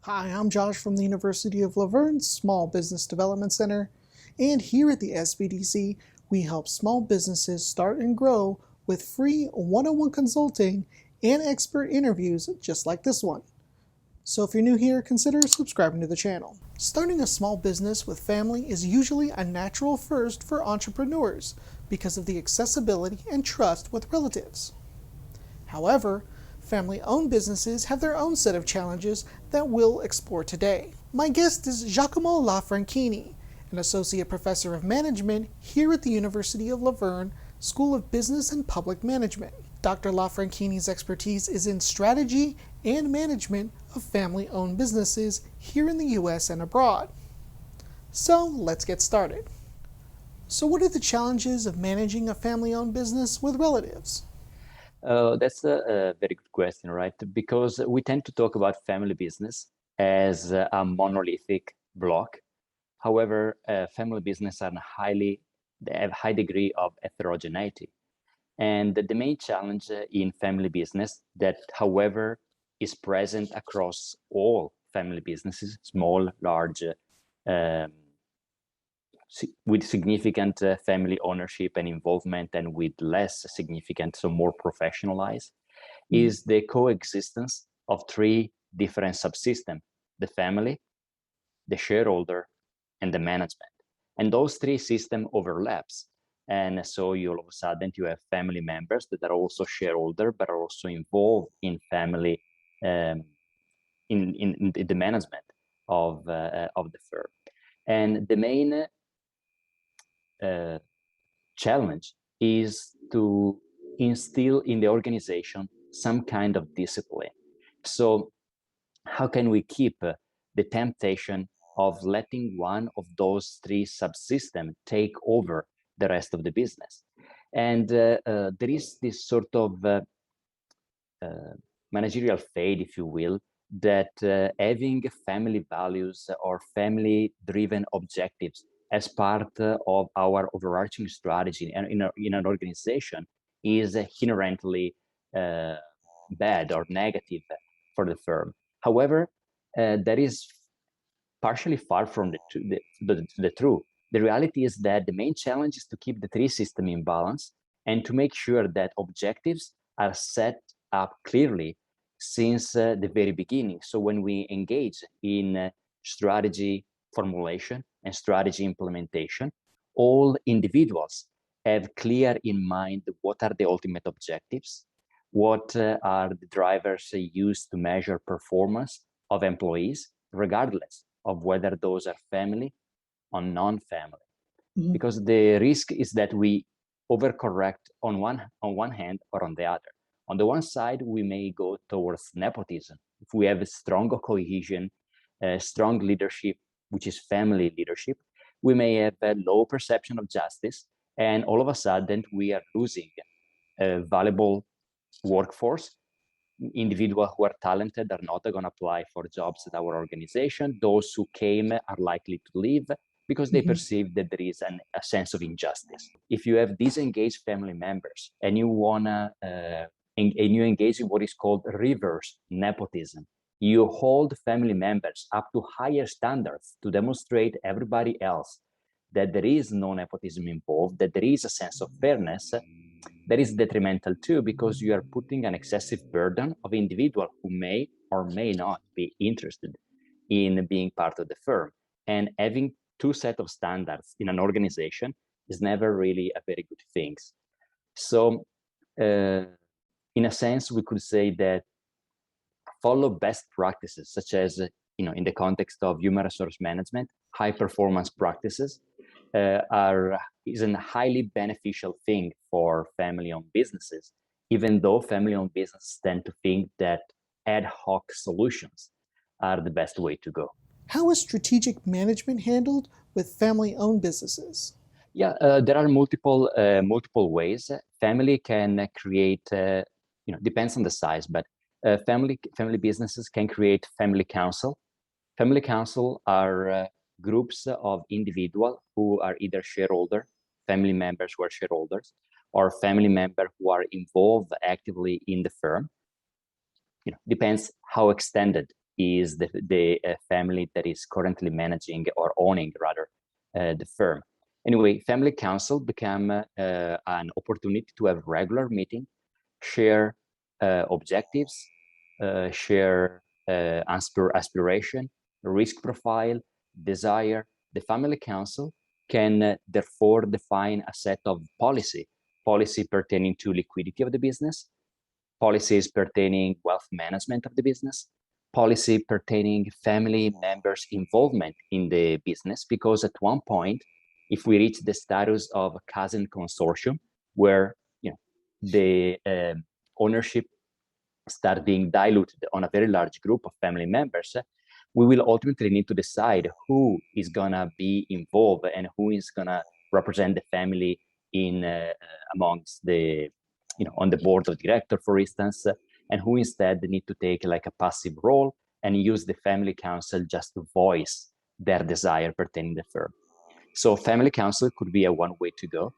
Hi, I'm Josh from the University of Laverne's Small Business Development Center, and here at the SBDC, we help small businesses start and grow with free one-on-one consulting and expert interviews just like this one. So if you're new here, consider subscribing to the channel. Starting a small business with family is usually a natural first for entrepreneurs because of the accessibility and trust with relatives. However, family-owned businesses have their own set of challenges that we'll explore today. My guest is Giacomo Laffranchini, an associate professor of management here at the University of Laverne School of Business and Public Management. Dr. Laffranchini's expertise is in strategy and management of family-owned businesses here in the U.S. and abroad. So let's get started. So what are the challenges of managing a family-owned business with relatives? That's a very good question, right? Because we tend to talk about family business as a monolithic block. However, family business are they have high degree of heterogeneity. And the main challenge in family business that, however, is present across all family businesses, small, large, um, with significant family ownership and involvement and with less significant, so more professionalized, is the coexistence of three different subsystems: the family, the shareholder, and the management. And those three systems overlaps. And so you all of a sudden you have family members that are also shareholder, but are also involved in family, in the management of the firm. And the main challenge is to instill in the organization some kind of discipline. So how can we keep the temptation of letting one of those three subsystems take over the rest of the business? And there is this sort of managerial fade, if you will, that having family values or family-driven objectives as part of our overarching strategy and in an organization is inherently bad or negative for the firm. However, that is partially far from the truth. The reality is that the main challenge is to keep the three systems in balance and to make sure that objectives are set up clearly since the very beginning. So when we engage in strategy formulation and strategy implementation, all individuals have clear in mind what are the ultimate objectives, what are the drivers used to measure performance of employees, regardless of whether those are family or non-family. Mm-hmm. Because the risk is that we overcorrect on one hand or on the other. On the one side, we may go towards nepotism. If we have a strong cohesion, strong leadership, which is family leadership, we may have a low perception of justice, and all of a sudden we are losing a valuable workforce. Individuals who are talented are not going to apply for jobs at our organization. Those who came are likely to leave because they perceive that there is a sense of injustice. If you have disengaged family members and you wanna and you engage in what is called reverse nepotism, you hold family members up to higher standards to demonstrate everybody else that there is no nepotism involved, that there is a sense of fairness. That is detrimental too, because you are putting an excessive burden of individuals who may or may not be interested in being part of the firm. And having two sets of standards in an organization is never really a very good thing. So in a sense, we could say that follow best practices, such as, in the context of human resource management, high performance practices, is a highly beneficial thing for family-owned businesses, even though family-owned businesses tend to think that ad hoc solutions are the best way to go. How is strategic management handled with family-owned businesses? Yeah, there are multiple ways. Family can create, depends on the size, but family businesses can create family council. Family council are groups of individuals who are either shareholder, family members who are shareholders, or family members who are involved actively in the firm. Depends how extended is the family that is currently managing or owning rather the firm. Anyway, family council become an opportunity to have regular meeting, share objectives, share aspiration, risk profile, desire. The family council can therefore define a set of policy pertaining to liquidity of the business, policies pertaining wealth management of the business, policy pertaining family members' involvement in the business, because at one point, if we reach the status of a cousin consortium, where the ownership start being diluted on a very large group of family members, we will ultimately need to decide who is gonna be involved and who is gonna represent the family in amongst the, on the board of director, for instance, and who instead need to take like a passive role and use the family council just to voice their desire pertaining to the firm. So family council could be a one way to go.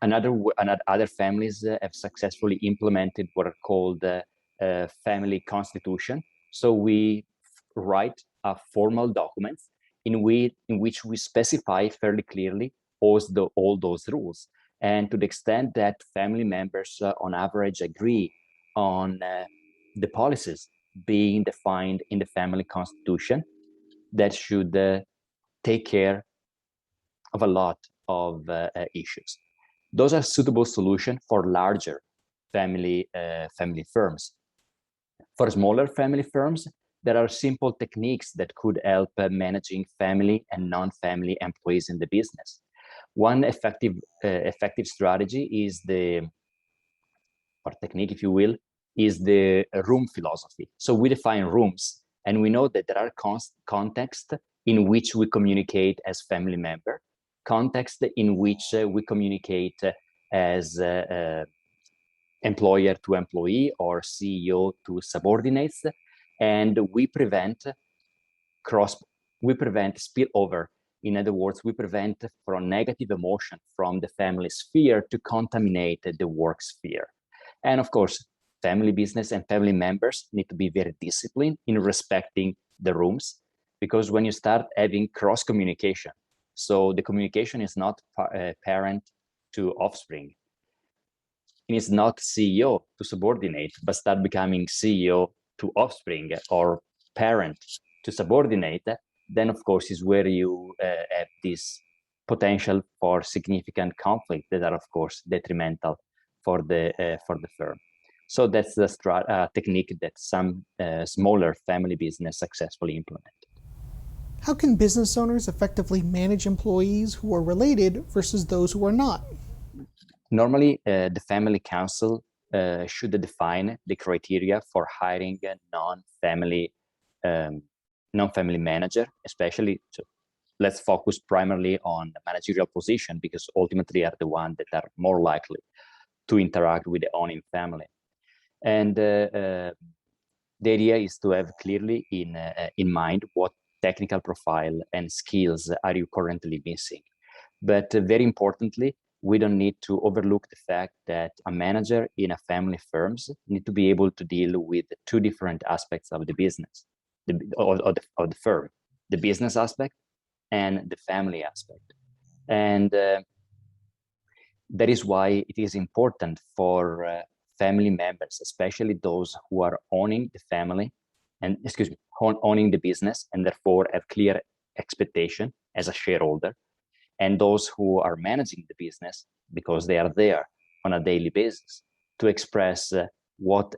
Other families have successfully implemented what are called family constitution. So we write a formal document in which we specify fairly clearly all those rules. And to the extent that family members on average agree on the policies being defined in the family constitution, that should take care of a lot of issues. Those are suitable solutions for larger family firms. For smaller family firms, there are simple techniques that could help managing family and non-family employees in the business. One effective strategy is or technique, if you will, is the room philosophy. So we define rooms, and we know that there are contexts in which we communicate as family member, context in which we communicate as employer to employee or CEO to subordinates, and we prevent spillover. In other words, we prevent from negative emotion from the family sphere to contaminate the work sphere. And of course, family business and family members need to be very disciplined in respecting the rooms, because when you start having cross communication, so the communication is not parent to offspring, it is not CEO to subordinate, but start becoming CEO to offspring or parent to subordinate, then of course is where you have this potential for significant conflict that are of course detrimental for the firm. So that's the technique that some smaller family business successfully implement. How can business owners effectively manage employees who are related versus those who are not? Normally, the family council should define the criteria for hiring a non-family manager, especially. So let's focus primarily on the managerial position, because ultimately are the ones that are more likely to interact with the owning family. And the idea is to have clearly in mind what technical profile and skills are you currently missing. But very importantly, we don't need to overlook the fact that a manager in a family firms need to be able to deal with two different aspects of the business, of the firm, the business aspect and the family aspect. And that is why it is important for family members, especially those who are owning the family and, owning the business, and therefore have clear expectation as a shareholder, and those who are managing the business because they are there on a daily basis, to express what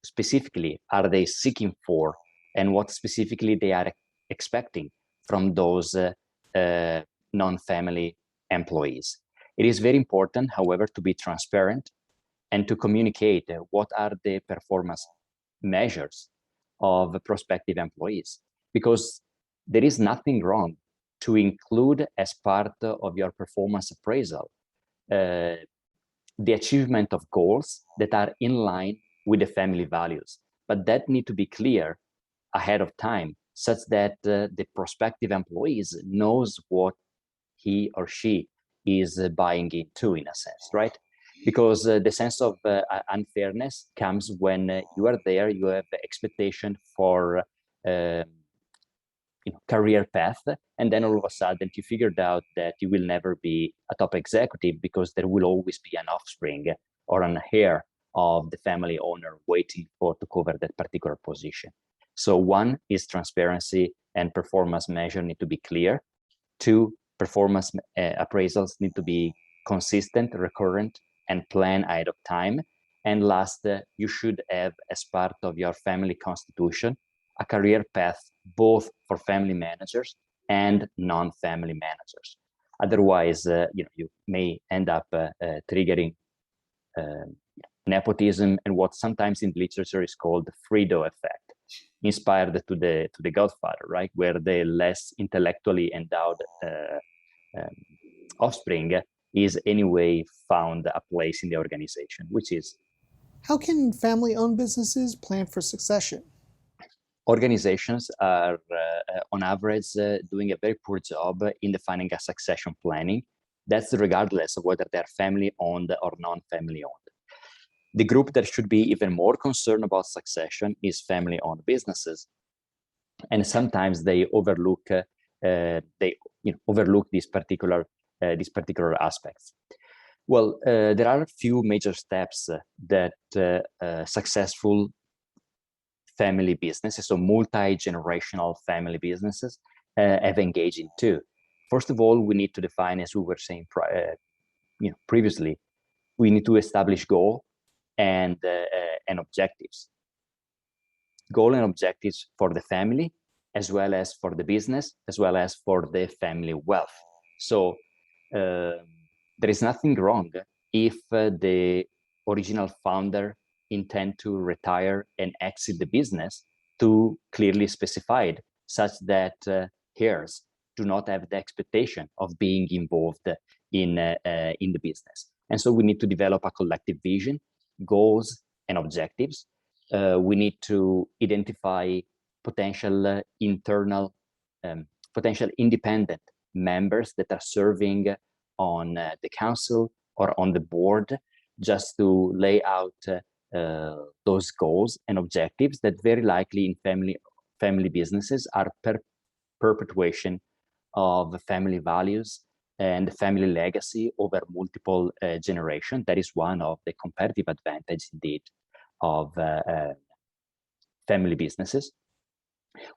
specifically are they seeking for and what specifically they are expecting from those non-family employees. It is very important, however, to be transparent and to communicate what are the performance measures of prospective employees, because there is nothing wrong to include as part of your performance appraisal the achievement of goals that are in line with the family values, but that need to be clear ahead of time, such that the prospective employees knows what he or she is buying into, in a sense, right? because the sense of unfairness comes when you are there, you have the expectation for career path, and then all of a sudden you figured out that you will never be a top executive because there will always be an offspring or an heir of the family owner waiting to cover that particular position. So one is transparency and performance measure need to be clear. Two, performance appraisals need to be consistent, recurrent, and planned ahead of time. And last, you should have, as part of your family constitution, a career path both for family managers and non-family managers. Otherwise, you may end up triggering nepotism and what sometimes in literature is called the Fredo effect, inspired to the Godfather, right, where the less intellectually endowed offspring is anyway found a place in the organization, which is. How can family-owned businesses plan for succession? Organizations are, on average, doing a very poor job in defining a succession planning. That's regardless of whether they're family-owned or non-family-owned. The group that should be even more concerned about succession is family-owned businesses, and sometimes they overlook these particular aspects. Well, there are a few major steps that successful family businesses, so multi-generational family businesses, have engaged in too. First of all, we need to define, as we were saying previously, we need to establish goal and objectives. Goal and objectives for the family, as well as for the business, as well as for the family wealth. So there is nothing wrong if the original founder intend to retire and exit the business to clearly specified, such that heirs do not have the expectation of being involved in the business. And so we need to develop a collective vision, goals, and objectives. We need to identify potential potential independent members that are serving on the council or on the board, just to lay out those goals and objectives that very likely in family businesses are perpetuation of family values and family legacy over multiple generations. That is one of the competitive advantages indeed of family businesses.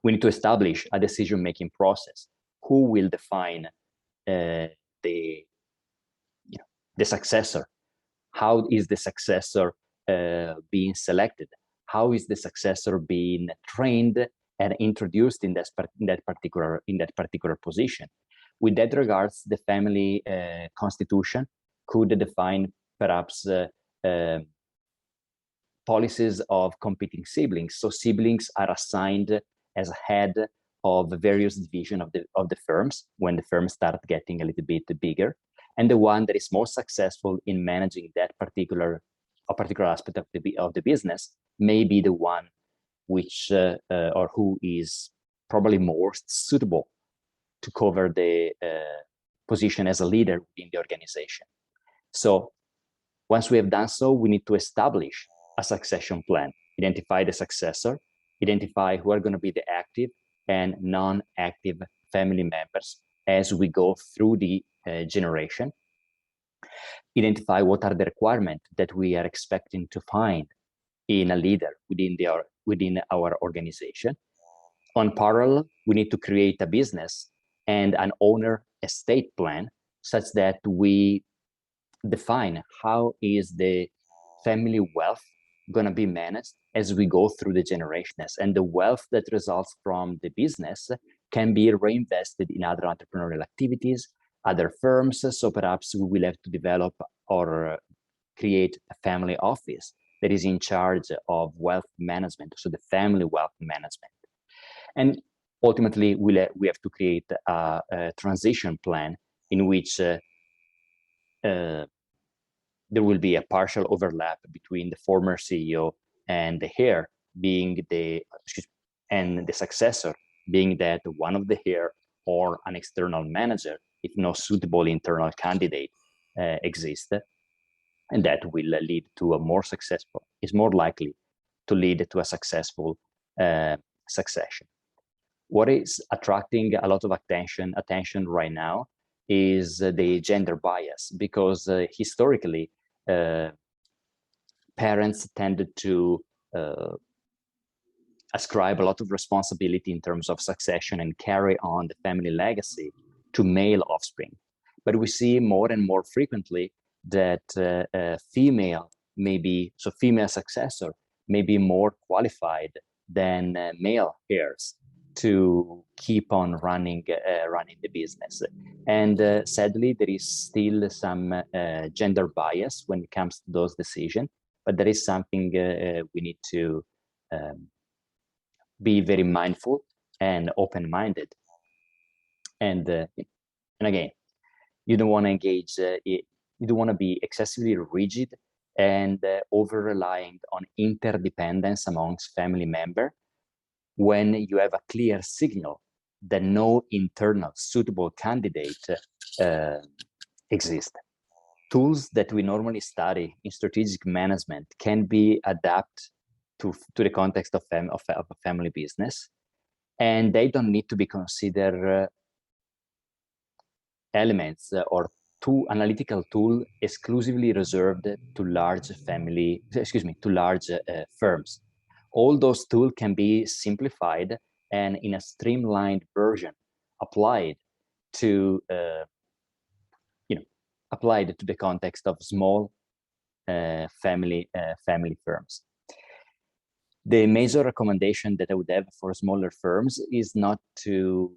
We need to establish a decision-making process. Who will define the successor? How is the successor being selected? How is the successor being trained and introduced in that particular position? With that regards, the family constitution could define perhaps policies of competing siblings. So siblings are assigned as head of various divisions of the firms when the firms start getting a little bit bigger, and the one that is more successful in managing a particular aspect of the business may be the one which or who is probably most suitable to cover the position as a leader in the organization. So once we have done so, we need to establish a succession plan, identify the successor, identify who are going to be the active and non-active family members as we go through the generation, identify what are the requirements that we are expecting to find in a leader within our organization. On parallel, we need to create a business and an owner estate plan such that we define how is the family wealth going to be managed as we go through the generations, and the wealth that results from the business can be reinvested in other entrepreneurial activities, other firms. So perhaps we will have to develop or create a family office that is in charge of wealth management, so the family wealth management. And ultimately, we have to create a transition plan in which there will be a partial overlap between the former CEO and the heir being the successor being that one of the heir or an external manager, if no suitable internal candidate exists. and that will lead to a more successful, is more likely to lead to a successful succession. What is attracting a lot of attention right now is the gender bias, because historically parents tended to ascribe a lot of responsibility in terms of succession and carry on the family legacy to male offspring. But we see more and more frequently that female successor may be more qualified than male heirs to keep on running the business. And sadly, there is still some gender bias when it comes to those decisions, but there is something we need to be very mindful and open-minded. And again, you don't want to engage, you don't want to be excessively rigid and over-relying on interdependence amongst family members when you have a clear signal that no internal suitable candidate exists. Tools that we normally study in strategic management can be adapted to the context of a family business, and they don't need to be considered elements or analytical tool exclusively reserved to large firms. All those tools can be simplified and in a streamlined version applied to the context of small family firms. The major recommendation that I would have for smaller firms is not to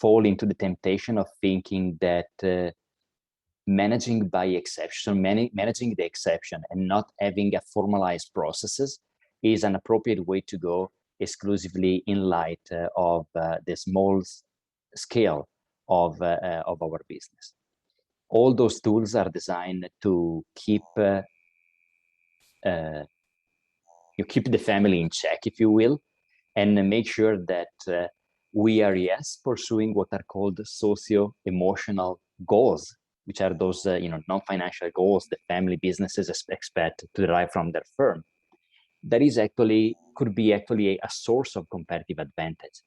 fall into the temptation of thinking that managing by exception, managing the exception and not having a formalized processes is an appropriate way to go exclusively in light of the small scale of our business. All those tools are designed to keep the family in check, if you will, and make sure that we are, pursuing what are called socio-emotional goals, which are those non-financial goals that family businesses expect to derive from their firm. That could be a source of competitive advantage.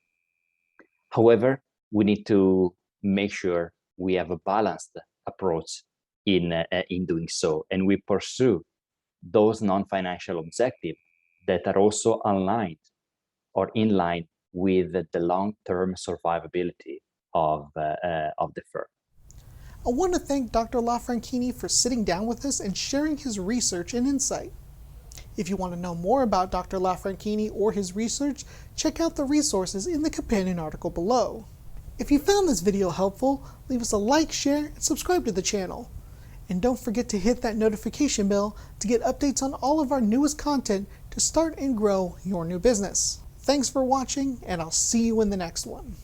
However, we need to make sure we have a balanced approach in doing so, and we pursue those non-financial objectives that are also aligned or in line with the long-term survivability of the firm. I want to thank Dr. Laffranchini for sitting down with us and sharing his research and insight. If you want to know more about Dr. Laffranchini or his research, check out the resources in the companion article below. If you found this video helpful, leave us a like, share, and subscribe to the channel. And don't forget to hit that notification bell to get updates on all of our newest content to start and grow your new business. Thanks for watching, and I'll see you in the next one.